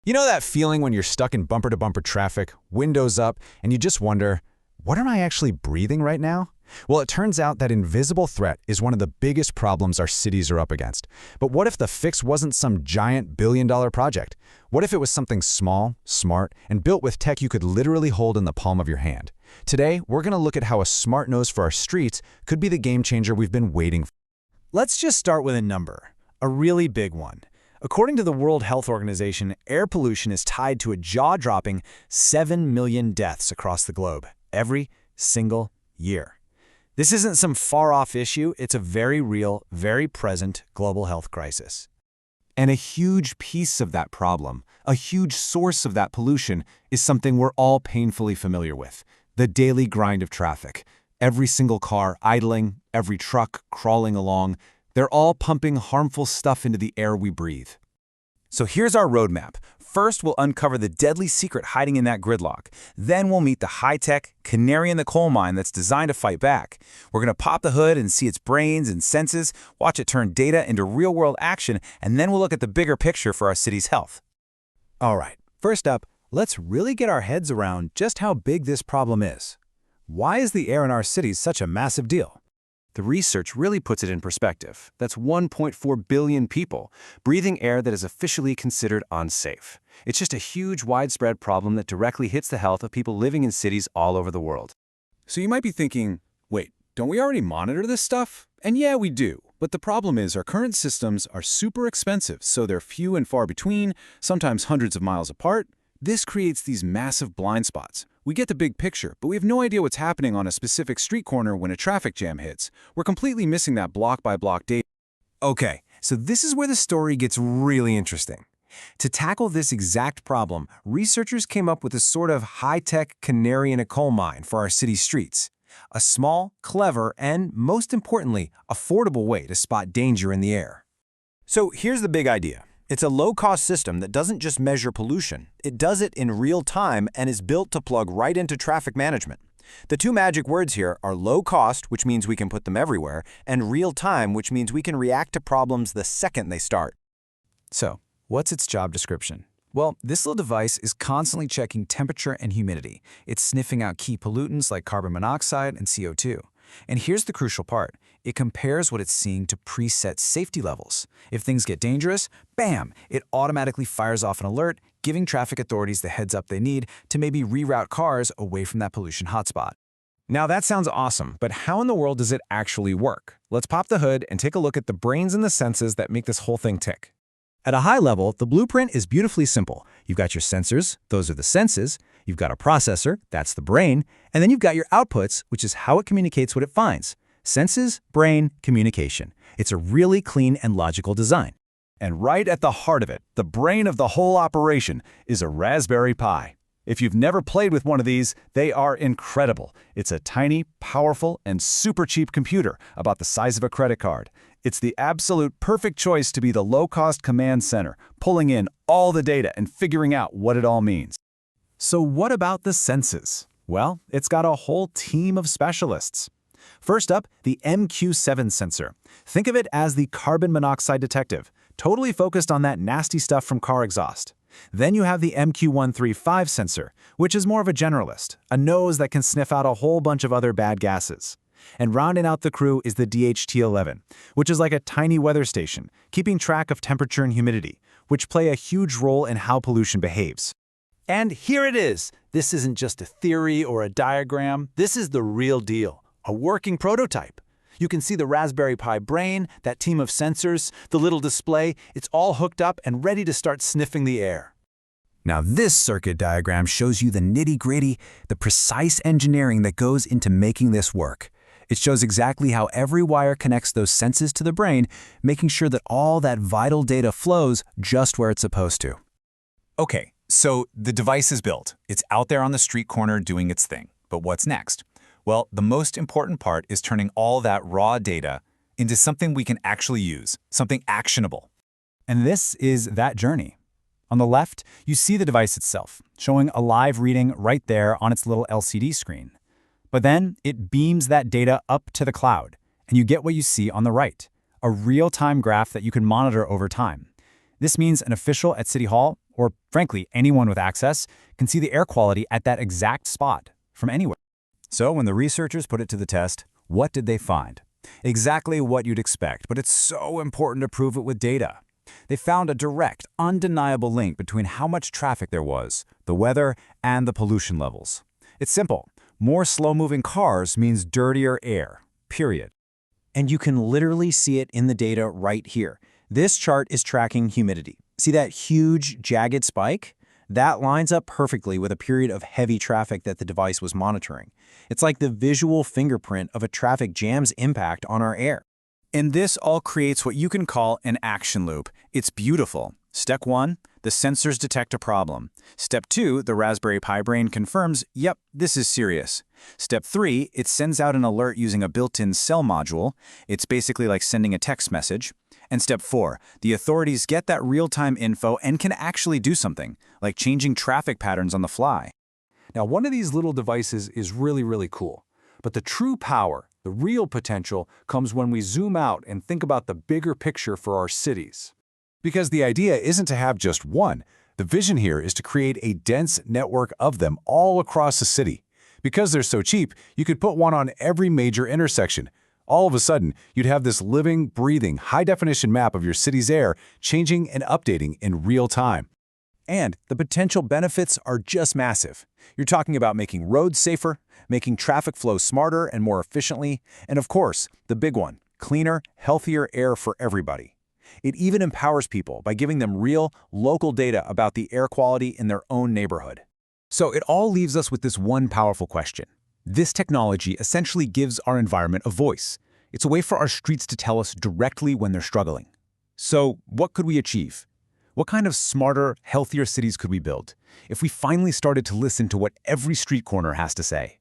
You know that feeling when you're stuck in bumper-to-bumper traffic, windows up, and you just wonder, what am I actually breathing right now? Well, it turns out that invisible threat is one of the biggest problems our cities are up against. But what if the fix wasn't some giant billion-dollar project? What if it was something small, smart, and built with tech you could literally hold in the palm of your hand? Today, we're going to look at how a smart nose for our streets could be the game changer we've been waiting for. Let's just start with a number, a really big one. According to the World Health Organization, air pollution is tied to a jaw-dropping 7 million deaths across the globe every single year. This isn't some far-off issue, it's a very real, very present global health crisis. And a huge piece of that problem, a huge source of that pollution, is something we're all painfully familiar with: the daily grind of traffic. Every single car idling, every truck crawling along, they're all pumping harmful stuff into the air we breathe. So here's our roadmap. First, we'll uncover the deadly secret hiding in that gridlock. Then we'll meet the high-tech canary in the coal mine that's designed to fight back. We're going to pop the hood and see its brains and senses, watch it turn data into real-world action, and then we'll look at the bigger picture for our city's health. All right, first up, let's really get our heads around just how big this problem is. Why is the air in our cities such a massive deal? The research really puts it in perspective. That's 1.4 billion people breathing air that is officially considered unsafe. It's just a huge, widespread problem that directly hits the health of people living in cities all over the world. So you might be thinking, wait, don't we already monitor this stuff? And yeah, we do. But the problem is our current systems are super expensive, so they're few and far between, sometimes hundreds of miles apart. This creates these massive blind spots. We get the big picture, but we have no idea what's happening on a specific street corner when a traffic jam hits. We're completely missing that block-by-block data. Okay, so this is where the story gets really interesting. To tackle this exact problem, researchers came up with a sort of high-tech canary in a coal mine for our city streets. A small, clever, and, most importantly, affordable way to spot danger in the air. So here's the big idea. It's a low-cost system that doesn't just measure pollution. It does it in real time and is built to plug right into traffic management. The two magic words here are low cost, which means we can put them everywhere, and real time, which means we can react to problems the second they start. So, what's its job description? Well, this little device is constantly checking temperature and humidity. It's sniffing out key pollutants like carbon monoxide and CO2. And here's the crucial part. It compares what it's seeing to preset safety levels. If things get dangerous, bam, it automatically fires off an alert, giving traffic authorities the heads up they need to maybe reroute cars away from that pollution hotspot. Now that sounds awesome, but how in the world does it actually work? Let's pop the hood and take a look at the brains and the senses that make this whole thing tick. At a high level, the blueprint is beautifully simple. You've got your sensors, those are the senses, you've got a processor, that's the brain, and then you've got your outputs, which is how it communicates what it finds. Senses, brain, communication. It's a really clean and logical design. And right at the heart of it, the brain of the whole operation, is a Raspberry Pi. If you've never played with one of these, they are incredible. It's a tiny, powerful, and super cheap computer about the size of a credit card. It's the absolute perfect choice to be the low-cost command center, pulling in all the data and figuring out what it all means. So what about the senses? Well, it's got a whole team of specialists. First up, the MQ7 sensor. Think of it as the carbon monoxide detective, totally focused on that nasty stuff from car exhaust. Then you have the MQ135 sensor, which is more of a generalist, a nose that can sniff out a whole bunch of other bad gases. And rounding out the crew is the DHT11, which is like a tiny weather station, keeping track of temperature and humidity, which play a huge role in how pollution behaves. And here it is. This isn't just a theory or a diagram. This is the real deal, a working prototype. You can see the Raspberry Pi brain, that team of sensors, the little display. It's all hooked up and ready to start sniffing the air. Now this circuit diagram shows you the nitty-gritty, the precise engineering that goes into making this work. It shows exactly how every wire connects those senses to the brain, making sure that all that vital data flows just where it's supposed to. Okay, so the device is built. It's out there on the street corner doing its thing. But what's next? Well, the most important part is turning all that raw data into something we can actually use, something actionable. And this is that journey. On the left, you see the device itself, showing a live reading right there on its little LCD screen. But then it beams that data up to the cloud, and you get what you see on the right, a real-time graph that you can monitor over time. This means an official at City Hall or frankly, anyone with access, can see the air quality at that exact spot from anywhere. So when the researchers put it to the test, what did they find? Exactly what you'd expect, but it's so important to prove it with data. They found a direct, undeniable link between how much traffic there was, the weather, and the pollution levels. It's simple. More slow-moving cars means dirtier air, period. And you can literally see it in the data right here. This chart is tracking humidity. See that huge, jagged spike? That lines up perfectly with a period of heavy traffic that the device was monitoring. It's like the visual fingerprint of a traffic jam's impact on our air. And this all creates what you can call an action loop. It's beautiful. Step 1, the sensors detect a problem. Step 2, the Raspberry Pi brain confirms, yep, this is serious. Step 3, it sends out an alert using a built-in cell module. It's basically like sending a text message. And step 4, the authorities get that real-time info and can actually do something, like changing traffic patterns on the fly. Now, one of these little devices is really, really cool. But the true power, the real potential, comes when we zoom out and think about the bigger picture for our cities. Because the idea isn't to have just one. The vision here is to create a dense network of them all across the city. Because they're so cheap, you could put one on every major intersection. All of a sudden, you'd have this living, breathing, high-definition map of your city's air changing and updating in real time. And the potential benefits are just massive. You're talking about making roads safer, making traffic flow smarter and more efficiently, and of course, the big one, cleaner, healthier air for everybody. It even empowers people by giving them real, local data about the air quality in their own neighborhood. So it all leaves us with this one powerful question. This technology essentially gives our environment a voice. It's a way for our streets to tell us directly when they're struggling. So what could we achieve? What kind of smarter, healthier cities could we build if we finally started to listen to what every street corner has to say?